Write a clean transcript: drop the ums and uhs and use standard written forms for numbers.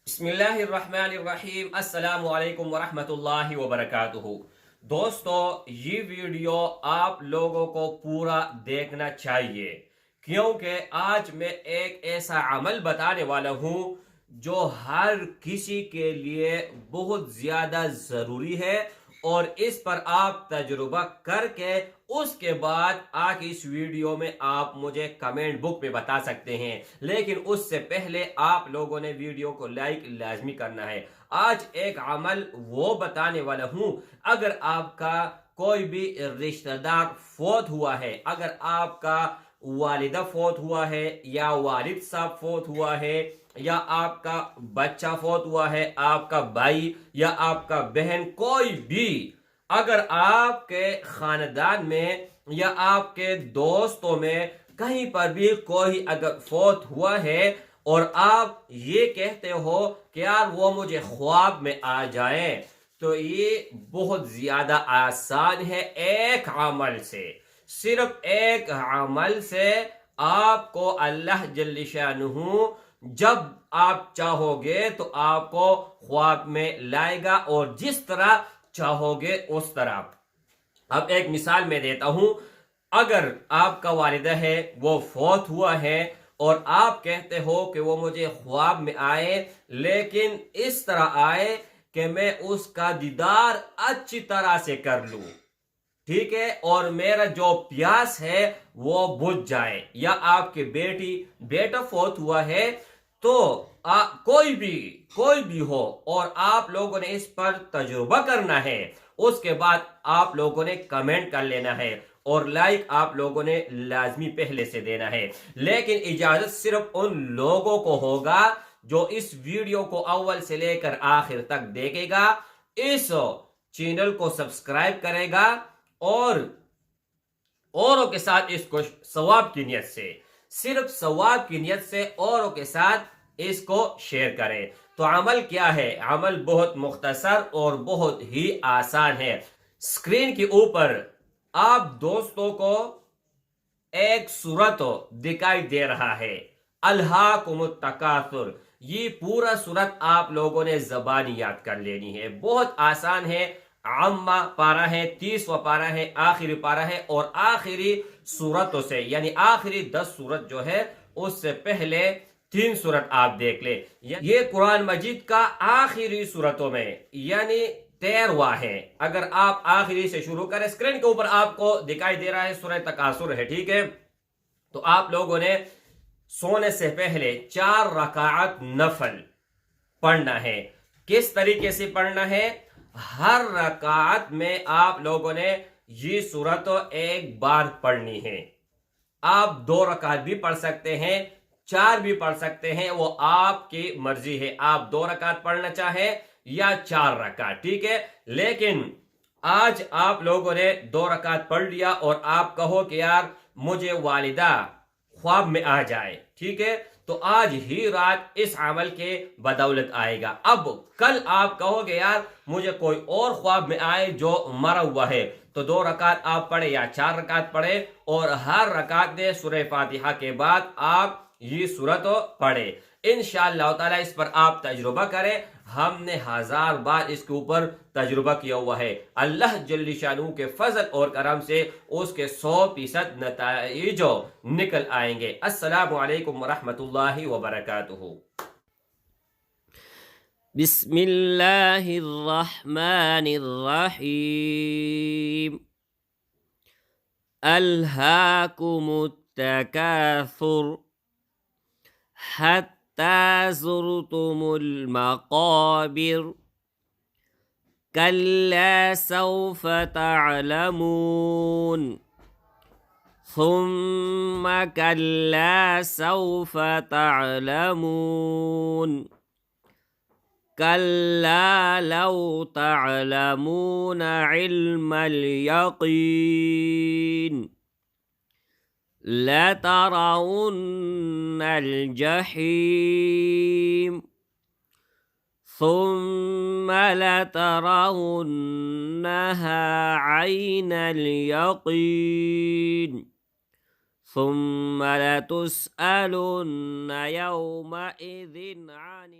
بسم اللہ الرحمن الرحیم، السلام علیکم ورحمۃ اللہ وبرکاتہ۔ دوستو، یہ ویڈیو آپ لوگوں کو پورا دیکھنا چاہیے کیونکہ آج میں ایک ایسا عمل بتانے والا ہوں جو ہر کسی کے لیے بہت زیادہ ضروری ہے، اور اس پر آپ تجربہ کر کے اس کے بعد آج اس ویڈیو میں آپ مجھے کمنٹ بک میں بتا سکتے ہیں، لیکن اس سے پہلے آپ لوگوں نے ویڈیو کو لائک لازمی کرنا ہے۔ آج ایک عمل وہ بتانے والا ہوں، اگر آپ کا کوئی بھی رشتہ دار فوت ہوا ہے، اگر آپ کا والدہ فوت ہوا ہے یا والد صاحب فوت ہوا ہے یا آپ کا بچہ فوت ہوا ہے، آپ کا بھائی یا آپ کا بہن، کوئی بھی اگر آپ کے خاندان میں یا آپ کے دوستوں میں کہیں پر بھی کوئی اگر فوت ہوا ہے اور آپ یہ کہتے ہو کہ یار وہ مجھے خواب میں آ جائیں، تو یہ بہت زیادہ آسان ہے۔ ایک عمل سے، صرف ایک عمل سے آپ کو اللہ جل شانہ جب آپ چاہو گے تو آپ کو خواب میں لائے گا، اور جس طرح چاہو گے اس طرح۔ اب ایک مثال میں دیتا ہوں، اگر آپ کا والدہ ہے وہ فوت ہوا ہے اور آپ کہتے ہو کہ وہ مجھے خواب میں آئے، لیکن اس طرح آئے کہ میں اس کا دیدار اچھی طرح سے کر لوں، ٹھیک ہے، اور میرا جو پیاس ہے وہ بجھ جائے، یا آپ کی بیٹا فوت ہوا ہے، تو کوئی بھی ہو اور آپ لوگوں نے اس پر تجربہ کرنا ہے، اس کے بعد آپ لوگوں نے کمنٹ کر لینا ہے اور لائک آپ لوگوں نے لازمی پہلے سے دینا ہے۔ لیکن اجازت صرف ان لوگوں کو ہوگا جو اس ویڈیو کو اول سے لے کر آخر تک دیکھے گا، اس چینل کو سبسکرائب کرے گا، اور اوروں کے ساتھ اس کو ثواب کی نیت سے، صرف ثواب کی نیت سے اوروں کے ساتھ اس کو شیئر کریں۔ تو عمل کیا ہے؟ عمل بہت مختصر اور بہت ہی آسان ہے۔ اسکرین کے اوپر آپ دوستوں کو ایک سورت دکھائی دے رہا ہے، الہاکم التکاثر۔ یہ پورا سورت آپ لوگوں نے زبانی یاد کر لینی ہے، بہت آسان ہے۔ عامہ پارہ ہے، 30واں پارہ ہے، آخری پارہ ہے، اور آخری سورتوں سے یعنی آخری 10 سورت جو ہے اس سے پہلے 3 سورت آپ دیکھ لیں۔ یہ قرآن مجید کا آخری سورتوں میں یعنی 13واں ہے۔ اگر آپ آخری سے شروع کریں، اسکرین کے اوپر آپ کو دکھائی دے رہا ہے سورہ تکاثر ہے، ٹھیک ہے، تو آپ لوگوں نے سونے سے پہلے 4 رکعت نفل پڑھنا ہے۔ کس طریقے سے پڑھنا ہے؟ ہر رکعت میں آپ لوگوں نے یہ سورت ایک بار پڑھنی ہے۔ آپ 2 رکعت بھی پڑھ سکتے ہیں، 4 بھی پڑھ سکتے ہیں، وہ آپ کی مرضی ہے، آپ 2 رکعت پڑھنا چاہیں یا 4 رکعت، ٹھیک ہے۔ لیکن آج آپ لوگوں نے 2 رکعت پڑھ لیا اور آپ کہو کہ یار مجھے والدہ خواب میں آ جائے، ٹھیک ہے، تو آج ہی رات اس عمل کے بدولت آئے گا۔ اب کل آپ کہو گے یار مجھے کوئی اور خواب میں آئے جو مرا ہوا ہے، تو 2 رکعت آپ پڑھے یا 4 رکعت پڑھے، اور ہر رکعت میں سورہ فاتحہ کے بعد آپ یہ سورت پڑھے۔ انشاءاللہ تعالی اس پر آپ تجربہ کریں، ہم نے 1000 بار اس کے اوپر تجربہ کیا ہوا ہے۔ اللہ جل شانہ کے فضل اور کرم سے اس کے 100% نتائج نکل آئیں گے۔ السلام علیکم ورحمۃ اللہ وبرکاتہ۔ بسم اللہ الرحمن الرحیم، الہاکم التکاثر حتی زرتم المقابر، کلا سوف تعلمون، ثم کلا سوف تعلمون، كلا لو تعلمون علم اليقين لترون الجحيم ثم لترونها عين اليقين ثم لتسألن يومئذ عن